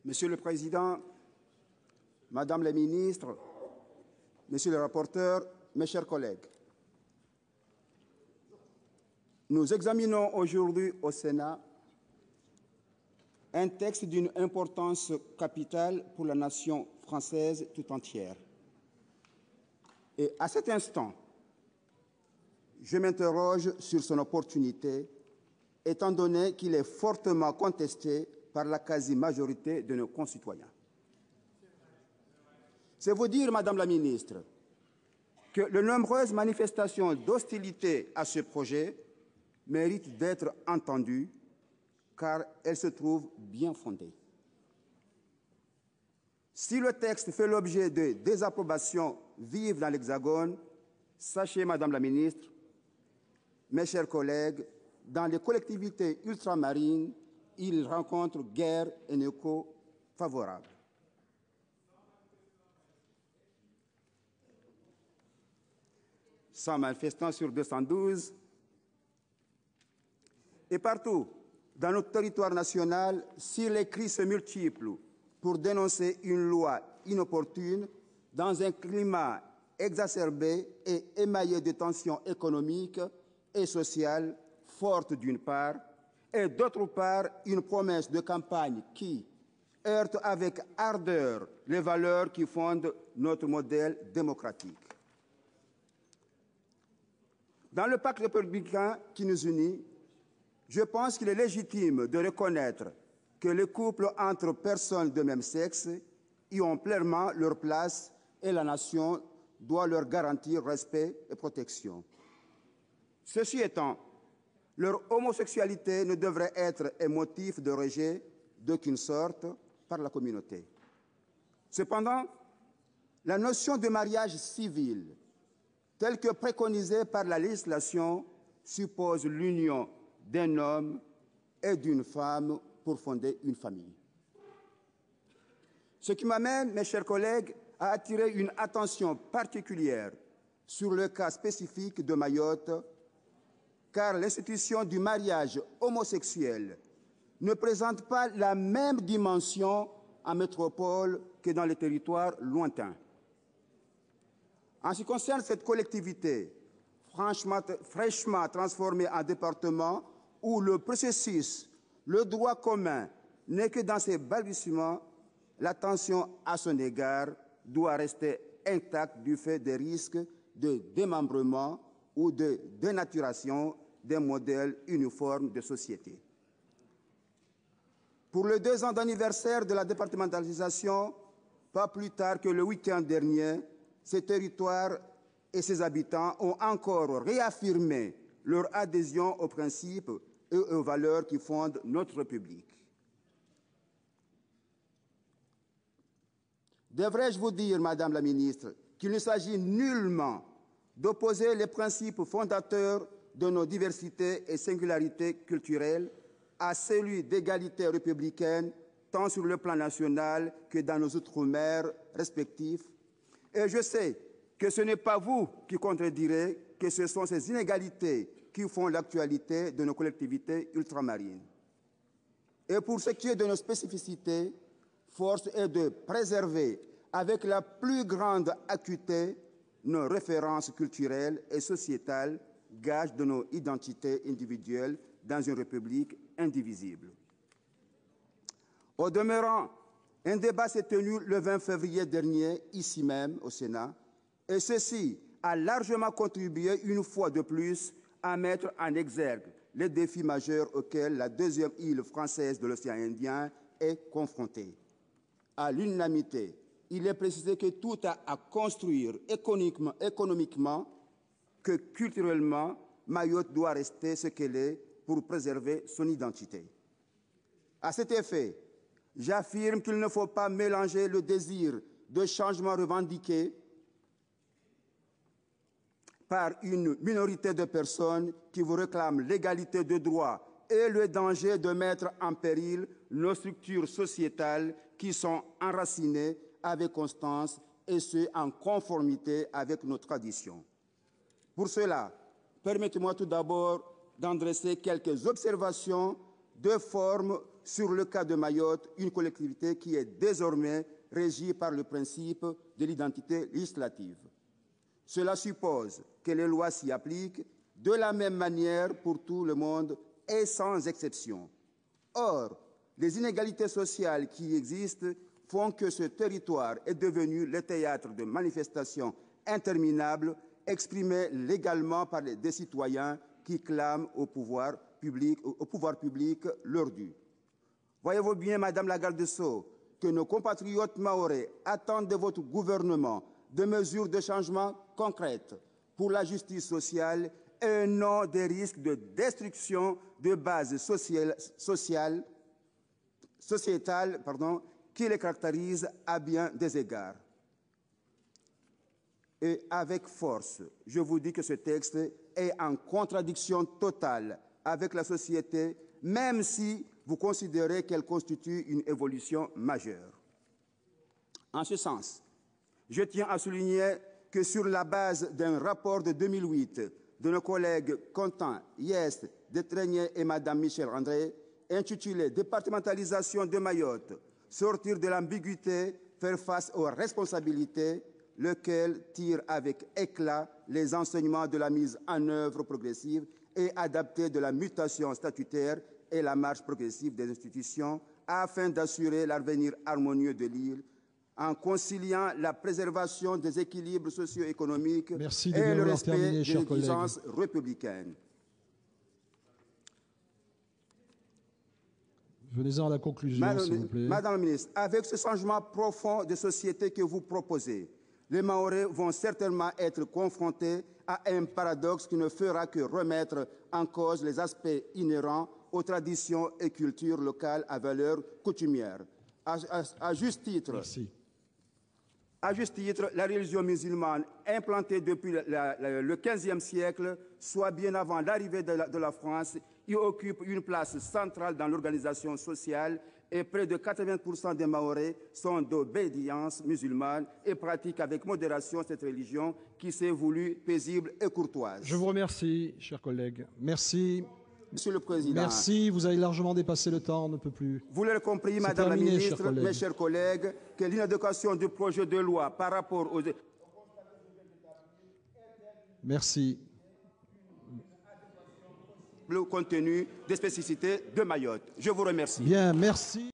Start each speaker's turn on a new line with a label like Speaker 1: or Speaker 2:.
Speaker 1: Monsieur le Président, Madame la Ministre, Monsieur le rapporteur, mes chers collègues, nous examinons aujourd'hui au Sénat un texte d'une importance capitale pour la nation française tout entière. Et à cet instant, je m'interroge sur son opportunité, étant donné qu'il est fortement contesté par la quasi-majorité de nos concitoyens. C'est vous dire, Madame la Ministre, que de nombreuses manifestations d'hostilité à ce projet méritent d'être entendues, car elles se trouvent bien fondées. Si le texte fait l'objet de désapprobations vives dans l'Hexagone, sachez, Madame la Ministre, mes chers collègues, dans les collectivités ultramarines, il rencontre guère un écho favorable. Sans manifestants sur 212, et partout dans notre territoire national, si les cris se multiplient pour dénoncer une loi inopportune, dans un climat exacerbé et émaillé de tensions économiques et sociales fortes d'une part, et d'autre part une promesse de campagne qui heurte avec ardeur les valeurs qui fondent notre modèle démocratique. Dans le pacte républicain qui nous unit, je pense qu'il est légitime de reconnaître que les couples entre personnes de même sexe y ont pleinement leur place et la nation doit leur garantir respect et protection. Ceci étant, leur homosexualité ne devrait être un motif de rejet d'aucune sorte par la communauté. Cependant, la notion de mariage civil, telle que préconisée par la législation, suppose l'union d'un homme et d'une femme pour fonder une famille. Ce qui m'amène, mes chers collègues, à attirer une attention particulière sur le cas spécifique de Mayotte, car l'institution du mariage homosexuel ne présente pas la même dimension en métropole que dans les territoires lointains. En ce qui concerne cette collectivité, fraîchement transformée en département, où le processus, le droit commun, n'est que dans ses balbutiements, l'attention à son égard doit rester intacte du fait des risques de démembrement ou de dénaturation d'un modèle uniforme de société. Pour les 2 ans d'anniversaire de la départementalisation, pas plus tard que le week-end dernier, ces territoires et ses habitants ont encore réaffirmé leur adhésion aux principes et aux valeurs qui fondent notre République. Devrais-je vous dire, Madame la Ministre, qu'il ne s'agit nullement d'opposer les principes fondateurs de nos diversités et singularités culturelles à celui d'égalité républicaine, tant sur le plan national que dans nos outre-mer respectifs. Et je sais que ce n'est pas vous qui contredirez que ce sont ces inégalités qui font l'actualité de nos collectivités ultramarines. Et pour ce qui est de nos spécificités, force est de préserver avec la plus grande acuité nos références culturelles et sociétales, gage de nos identités individuelles dans une République indivisible. Au demeurant, un débat s'est tenu le 20 février dernier, ici même, au Sénat, et ceci a largement contribué, une fois de plus, à mettre en exergue les défis majeurs auxquels la 2e île française de l'océan Indien est confrontée. À l'unanimité, il est précisé que tout a à construire économiquement, que culturellement, Mayotte doit rester ce qu'elle est pour préserver son identité. À cet effet, j'affirme qu'il ne faut pas mélanger le désir de changement revendiqué par une minorité de personnes qui vous réclament l'égalité de droits et le danger de mettre en péril nos structures sociétales qui sont enracinées avec constance et ce, en conformité avec nos traditions. Pour cela, permettez-moi tout d'abord d'en dresser quelques observations de forme sur le cas de Mayotte, une collectivité qui est désormais régie par le principe de l'identité législative. Cela suppose que les lois s'y appliquent de la même manière pour tout le monde et sans exception. Or, les inégalités sociales qui existent font que ce territoire est devenu le théâtre de manifestations interminables exprimées légalement par des citoyens qui clament au pouvoir public leur dû. Voyez-vous bien, Madame la Garde des Sceaux, que nos compatriotes mahorais attendent de votre gouvernement des mesures de changement concrètes pour la justice sociale et non des risques de destruction de bases sociétales qui les caractérisent à bien des égards. Et avec force, je vous dis que ce texte est en contradiction totale avec la société, même si vous considérez qu'elle constitue une évolution majeure. En ce sens, je tiens à souligner que sur la base d'un rapport de 2008 de nos collègues Contant, Hyest, Détraigné et Mme Michel André, intitulé « Départementalisation de Mayotte, sortir de l'ambiguïté, faire face aux responsabilités », lequel tire avec éclat les enseignements de la mise en œuvre progressive et adaptée de la mutation statutaire et la marche progressive des institutions afin d'assurer l'avenir harmonieux de l'île en conciliant la préservation des équilibres socio-économiques et le respect des exigences républicaines.
Speaker 2: Venez-en à la conclusion, s'il vous plaît.
Speaker 1: Madame la ministre, avec ce changement profond de société que vous proposez, les Mahorais vont certainement être confrontés à un paradoxe qui ne fera que remettre en cause les aspects inhérents aux traditions et cultures locales à valeur coutumière. À juste titre,
Speaker 2: merci.
Speaker 1: À juste titre, la religion musulmane implantée depuis le XVe siècle, soit bien avant l'arrivée de la France, y occupe une place centrale dans l'organisation sociale et près de 80% des Mahorais sont d'obédience musulmane et pratiquent avec modération cette religion qui s'est voulue paisible et courtoise.
Speaker 2: Je vous remercie, chers collègues. Merci.
Speaker 1: Monsieur le Président.
Speaker 2: Merci, vous avez largement dépassé le temps, on ne peut plus.
Speaker 1: Vous l'avez compris, Madame la Ministre, mes chers collègues, que l'inadéquation du projet de loi par rapport aux...
Speaker 2: Merci.
Speaker 1: Le contenu des spécificités de Mayotte. Je vous remercie.
Speaker 2: Bien, merci.